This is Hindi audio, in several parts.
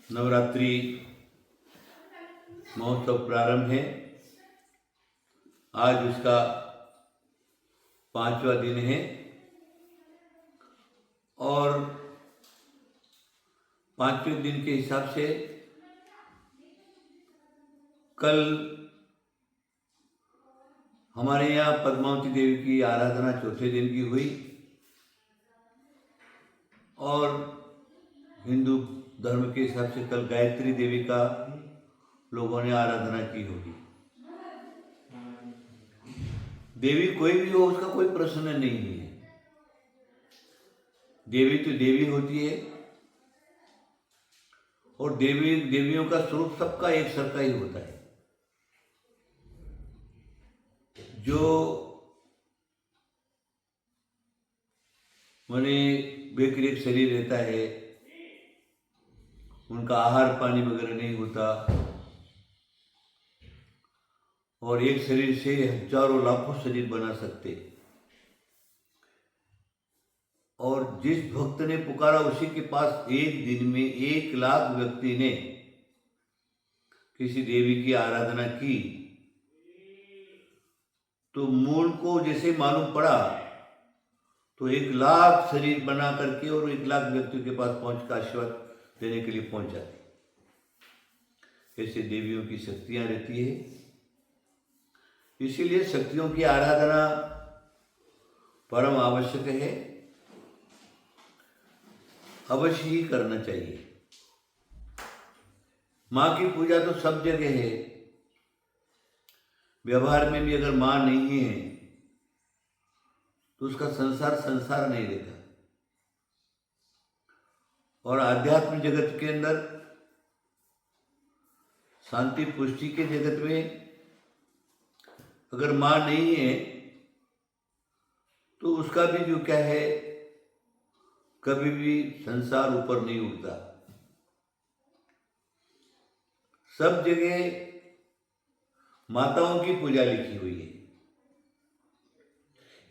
नवरात्रि महोत्सव प्रारंभ है। आज उसका 5वां दिन है और 5वें दिन के हिसाब से कल हमारे यहाँ पद्मावती देवी की आराधना चौथे दिन की हुई और हिंदू धर्म के हिसाब से कल गायत्री देवी का लोगों ने आराधना की होगी। देवी कोई भी हो उसका कोई प्रश्न नहीं है। देवी तो देवी होती है और देवियों का स्वरूप सबका एक सरका ही होता है। जो माने बेकरेक शरीर रहता है, उनका आहार पानी वगैरह नहीं होता और एक शरीर से हजारों लाखों शरीर बना सकते। और जिस भक्त ने पुकारा उसी के पास एक दिन में 1 लाख व्यक्ति ने किसी देवी की आराधना की, तो मूल को जैसे मालूम पड़ा तो 1 लाख शरीर बना करके और 1 लाख व्यक्तियों के पास पहुंच कर आशीर्वाद देने के लिए पहुंच जाते। ऐसे देवियों की शक्तियां रहती है। इसीलिए शक्तियों की आराधना परम आवश्यक है, अवश्य ही करना चाहिए। माँ की पूजा तो सब जगह है। व्यवहार में भी अगर माँ नहीं है तो उसका संसार नहीं रहता। और आध्यात्म जगत के अंदर, शांति पुष्टि के जगत में अगर माँ नहीं है तो उसका भी जो क्या है, कभी भी संसार ऊपर नहीं उठता। सब जगह माताओं की पूजा लिखी हुई है।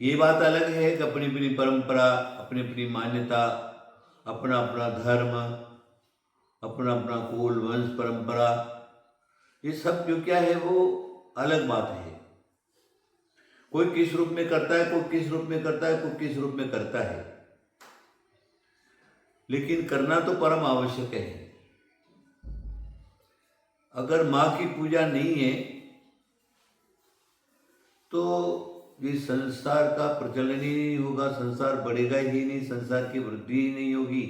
ये बात अलग है कि अपनी अपनी परंपरा, अपनी अपनी मान्यता, अपना अपना धर्म, अपना अपना कुल वंश परंपरा, ये सब जो क्या है वो अलग बात है। कोई किस रूप में करता है, कोई किस रूप में करता है, कोई किस रूप में करता है, लेकिन करना तो परम आवश्यक है। अगर माँ की पूजा नहीं है तो ये संसार का प्रचलन ही नहीं होगा, संसार बढ़ेगा ही नहीं, संसार की वृद्धि ही नहीं होगी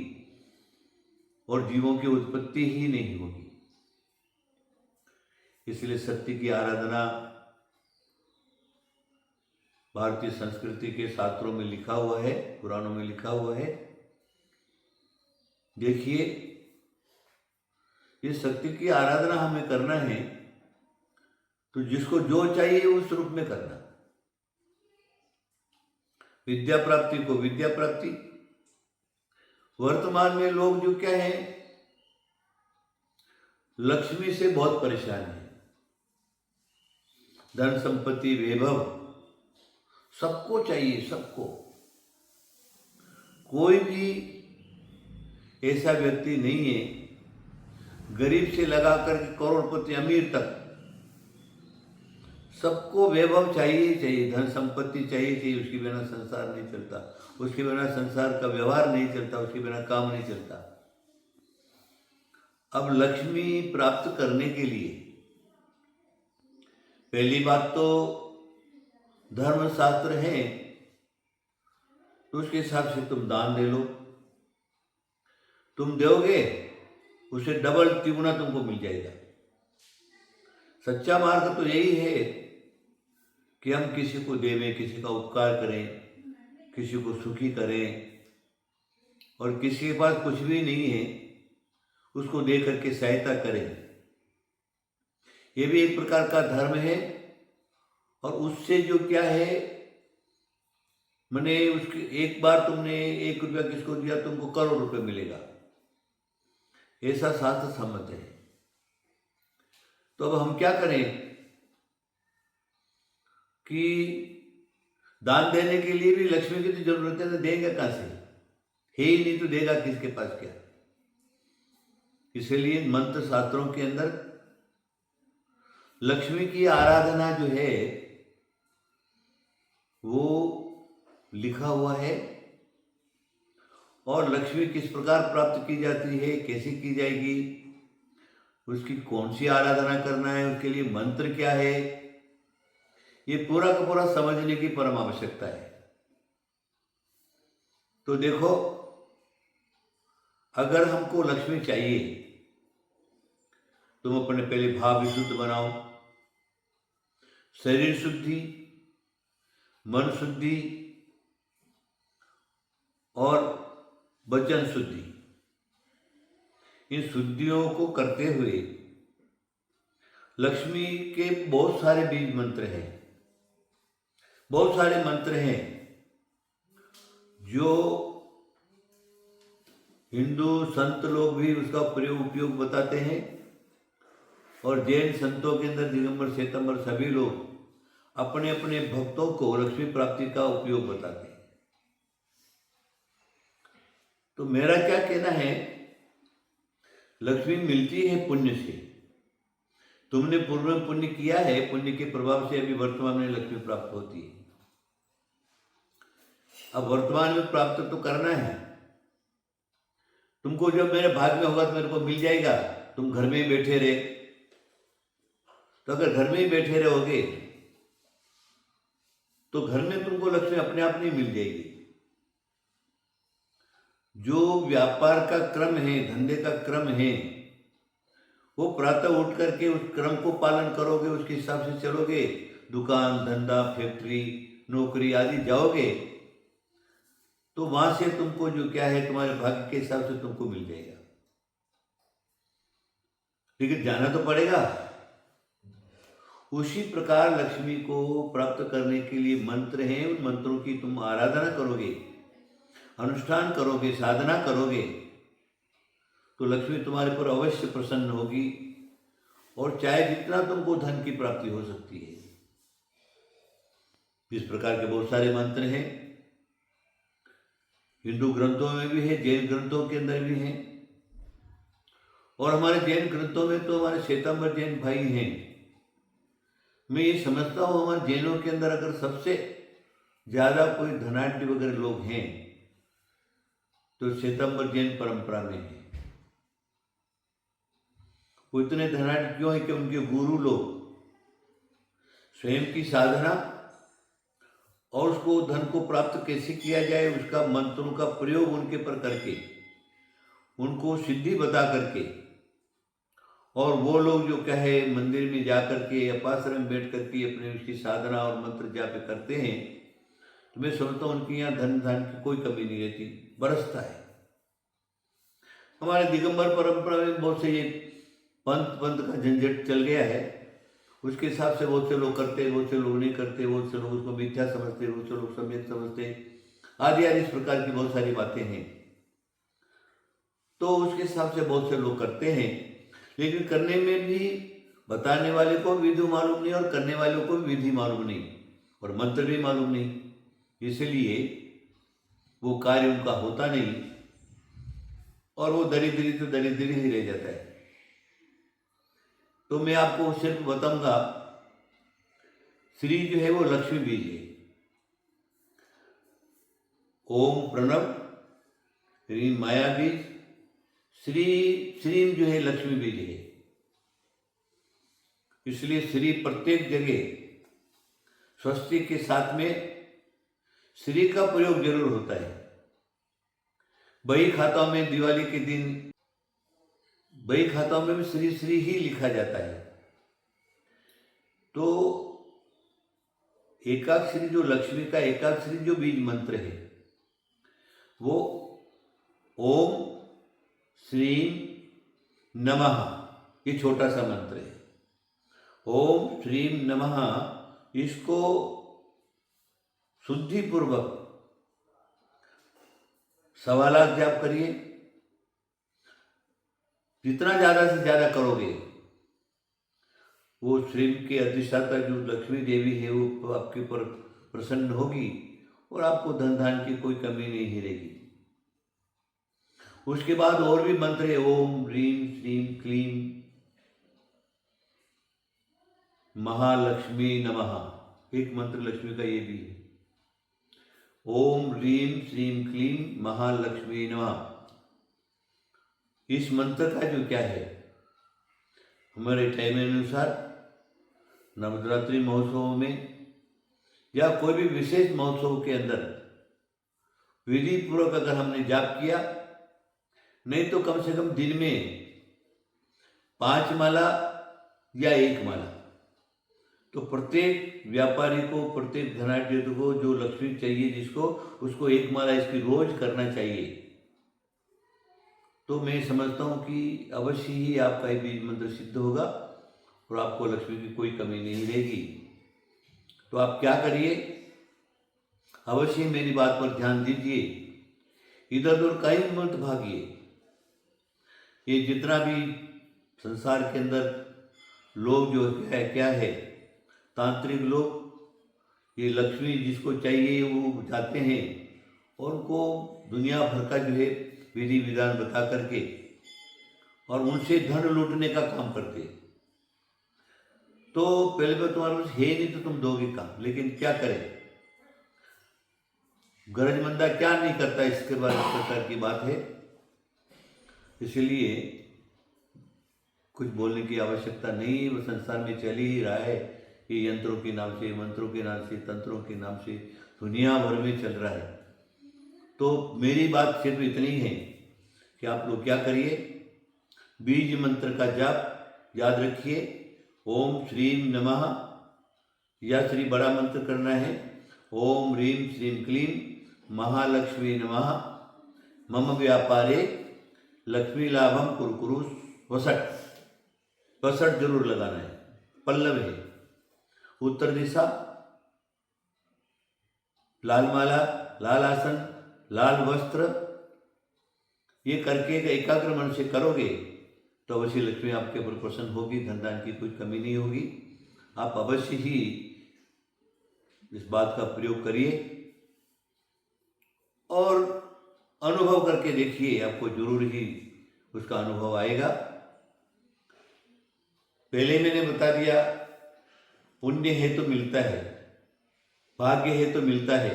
और जीवों की उत्पत्ति ही नहीं होगी। इसलिए सत्य की आराधना भारतीय संस्कृति के शास्त्रों में लिखा हुआ है, पुराणों में लिखा हुआ है। देखिए, ये शक्ति की आराधना हमें करना है तो जिसको जो चाहिए उस रूप में करना। विद्या प्राप्ति को विद्या प्राप्ति। वर्तमान में लोग जो क्या है, लक्ष्मी से बहुत परेशान है। धन संपत्ति वैभव सबको चाहिए, सबको। कोई भी ऐसा व्यक्ति नहीं है, गरीब से लगाकर करोड़पति अमीर तक, सबको वैभव चाहिए चाहिए, धन संपत्ति चाहिए। उसके बिना संसार नहीं चलता, उसके बिना संसार का व्यवहार नहीं चलता, उसके बिना काम नहीं चलता। अब लक्ष्मी प्राप्त करने के लिए पहली बात तो धर्मशास्त्र है, तो उसके हिसाब से तुम दान दे लो। तुम दोगे उसे डबल तिगुना तुमको मिल जाएगा। सच्चा मार्ग तो यही है कि हम किसी को देवें, किसी का उपकार करें, किसी को सुखी करें, और किसी के पास कुछ भी नहीं है उसको दे करके सहायता करें। ये भी एक प्रकार का धर्म है। और उससे जो क्या है, मैंने उसके एक बार तुमने 1 रुपया किसको दिया तुमको करोड़ रुपए मिलेगा, ऐसा शास्त्र सम्मत है। तो अब हम क्या करें कि दान देने के लिए भी लक्ष्मी की तो जरूरत है, तो देंगे कहां से? है ही नहीं तो देगा किसके पास क्या? इसलिए मंत्र शास्त्रों के अंदर लक्ष्मी की आराधना जो है वो लिखा हुआ है, और लक्ष्मी किस प्रकार प्राप्त की जाती है, कैसे की जाएगी, उसकी कौन सी आराधना करना है, उसके लिए मंत्र क्या है, ये पूरा का पूरा समझने की परम आवश्यकता है। तो देखो, अगर हमको लक्ष्मी चाहिए, तुम अपने पहले भाव विशुद्ध बनाओ, शरीर शुद्धि, मन शुद्धि और वचन शुद्धि, इन शुद्धियों को करते हुए लक्ष्मी के बहुत सारे बीज मंत्र हैं, बहुत सारे मंत्र हैं जो हिंदू संत लोग भी उसका उपयोग बताते हैं, और जैन संतों के अंदर दिगंबर श्वेतांबर सभी लोग अपने अपने भक्तों को लक्ष्मी प्राप्ति का उपयोग बताते हैं। तो मेरा क्या कहना है, लक्ष्मी मिलती है पुण्य से। तुमने पूर्व में पुण्य किया है, पुण्य के प्रभाव से अभी वर्तमान में लक्ष्मी प्राप्त होती है। अब वर्तमान में प्राप्त तो करना है तुमको, जब मेरे भाग में होगा तो मेरे को मिल जाएगा। तुम घर में ही बैठे रहे, तो अगर घर में ही बैठे रहोगे तो घर में तुमको लक्ष्मी अपने आप नहीं मिल जाएगी। जो व्यापार का क्रम है, धंधे का क्रम है, वो प्रातः उठ करके उस क्रम को पालन करोगे, उसके हिसाब से चलोगे, दुकान धंधा फैक्ट्री नौकरी आदि जाओगे, तो वहां से तुमको जो क्या है तुम्हारे भाग्य के हिसाब से तुमको मिल जाएगा। लेकिन जाना तो पड़ेगा। उसी प्रकार लक्ष्मी को प्राप्त करने के लिए मंत्र हैं, उन मंत्रों की तुम आराधना करोगे, अनुष्ठान करोगे, साधना करोगे, तो लक्ष्मी तुम्हारे पर अवश्य प्रसन्न होगी, और चाहे जितना तुमको धन की प्राप्ति हो सकती है। इस प्रकार के बहुत सारे मंत्र हैं, हिंदू ग्रंथों में भी है, जैन ग्रंथों के अंदर भी हैं, और हमारे जैन ग्रंथों में तो हमारे श्वेतांबर जैन भाई हैं। मैं ये समझता हूँ हमारे जैनों के अंदर अगर सबसे ज्यादा कोई धनाढ्य वगैरह लोग हैं तो श्वेतांबर जैन परंपरा में है। वो इतने धनाढ्य क्यों है कि उनके गुरु लोग स्वयं की साधना और उसको धन को प्राप्त कैसे किया जाए उसका मंत्रों का प्रयोग उनके पर करके, उनको सिद्धि बता करके, और वो लोग जो क्या है मंदिर में जा करके अपाश्रम में बैठ करके अपने उसकी साधना और मंत्र जाप करते हैं, तो मैं समझता हूँ उनकी यहाँ धन की कोई कमी नहीं रहती, बरसता है। हमारे दिगंबर परंपरा में बहुत से ये पंथ का झंझट चल गया है, उसके हिसाब से बहुत से लोग करते, बहुत से लोग नहीं करते, बहुत से लोग उसको मिथ्या समझते, बहुत से लोग सम्यक समझते, आदि आदि इस प्रकार की बहुत सारी बातें हैं। तो उसके हिसाब से बहुत से लोग करते हैं, लेकिन करने में भी बताने वाले को विधि मालूम नहीं और करने वालों को विधि मालूम नहीं और मंत्र भी मालूम नहीं, इसलिए वो कार्य उनका होता नहीं और वो दरिद्री तो दरिद्री ही रह जाता है। तो मैं आपको सिर्फ बताऊंगा, श्री जो है वो लक्ष्मी बीज है। ओम प्रणव, ह्रीम माया बीज, श्री जो है लक्ष्मी बीज है। इसलिए श्री प्रत्येक जगह स्वस्ति के साथ में श्री का प्रयोग जरूर होता है। बही खाताओं में दिवाली के दिन बही खाताओं में भी श्री ही लिखा जाता है। तो एकाक्षरी जो लक्ष्मी का एकाक्षरी जो बीज मंत्र है वो ओम श्रीम नमः, ये छोटा सा मंत्र है। ओम श्रीम नमः, इसको शुद्धि पूर्वक 1.25 लाख जाप करिए। जितना ज्यादा से ज्यादा करोगे वो श्रीम के अधिष्ठाता जो लक्ष्मी देवी है वो आपके ऊपर प्रसन्न होगी और आपको धन धान की कोई कमी नहीं रहेगी। उसके बाद और भी मंत्र है, ओम ह्रीम श्रीम क्लीम महालक्ष्मी नमः। एक मंत्र लक्ष्मी का ये भी है, ओम ह्रीम श्रीम क्लीम महालक्ष्मी नमः। इस मंत्र का जो क्या है, हमारे टाइम अनुसार नवरात्रि महोत्सव में या कोई भी विशेष महोत्सव के अंदर विधि पूर्वक अगर हमने जाप किया, नहीं तो कम से कम दिन में 5 माला या 1 माला, तो प्रत्येक व्यापारी को, प्रत्येक धनाढ्य को जो लक्ष्मी चाहिए जिसको, उसको 1 माला इसकी रोज करना चाहिए। तो मैं समझता हूँ कि अवश्य ही आपका ये बीज मंत्र सिद्ध होगा और आपको लक्ष्मी की कोई कमी नहीं रहेगी। तो आप क्या करिए, अवश्य मेरी बात पर ध्यान दीजिए, इधर उधर कहीं मत भागिए। ये जितना भी संसार के अंदर लोग जो है क्या है, तांत्रिक लोग, ये लक्ष्मी जिसको चाहिए वो जाते हैं और उनको दुनिया भर का जो है विधि विधान बता करके और उनसे धन लूटने का काम करते हैं। तो पहले बार तुम्हारे पास है नहीं तो तुम दोगे कहाँ, लेकिन क्या करें, गरजमंदा क्या नहीं करता, इसके बाद इस प्रकार की बात है। इसलिए कुछ बोलने की आवश्यकता नहीं, वो संसार में चल ही रहा है, ये यंत्रों के नाम से, मंत्रों के नाम से, तंत्रों के नाम से दुनिया भर में चल रहा है। तो मेरी बात सिर्फ इतनी है कि आप लोग क्या करिए, बीज मंत्र का जाप याद रखिए, ओम श्रीम नमः, या श्री बड़ा मंत्र करना है, ओम ह्रीम श्रीम क्लीम महालक्ष्मी नमः, मम व्यापारे लक्ष्मी लाभम कुरकुरु वसट। वसट जरूर लगाना है, पल्लव है, उत्तर दिशा, लाल माला, लाल आसन, लाल वस्त्र, ये करके एकाग्र मन से करोगे तो अवश्य लक्ष्मी आपके ऊपर प्रसन्न होगी, धन दान की कोई कमी नहीं होगी। आप अवश्य ही इस बात का प्रयोग करिए और अनुभव करके देखिए, आपको जरूर ही उसका अनुभव आएगा। पहले मैंने बता दिया, पुण्य है तो मिलता है, भाग्य है तो मिलता है,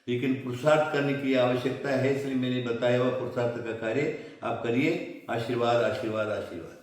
लेकिन पुरुषार्थ करने की आवश्यकता है, इसलिए मैंने बताया हुआ पुरुषार्थ का कार्य आप करिए। आशीर्वाद आशीर्वाद आशीर्वाद।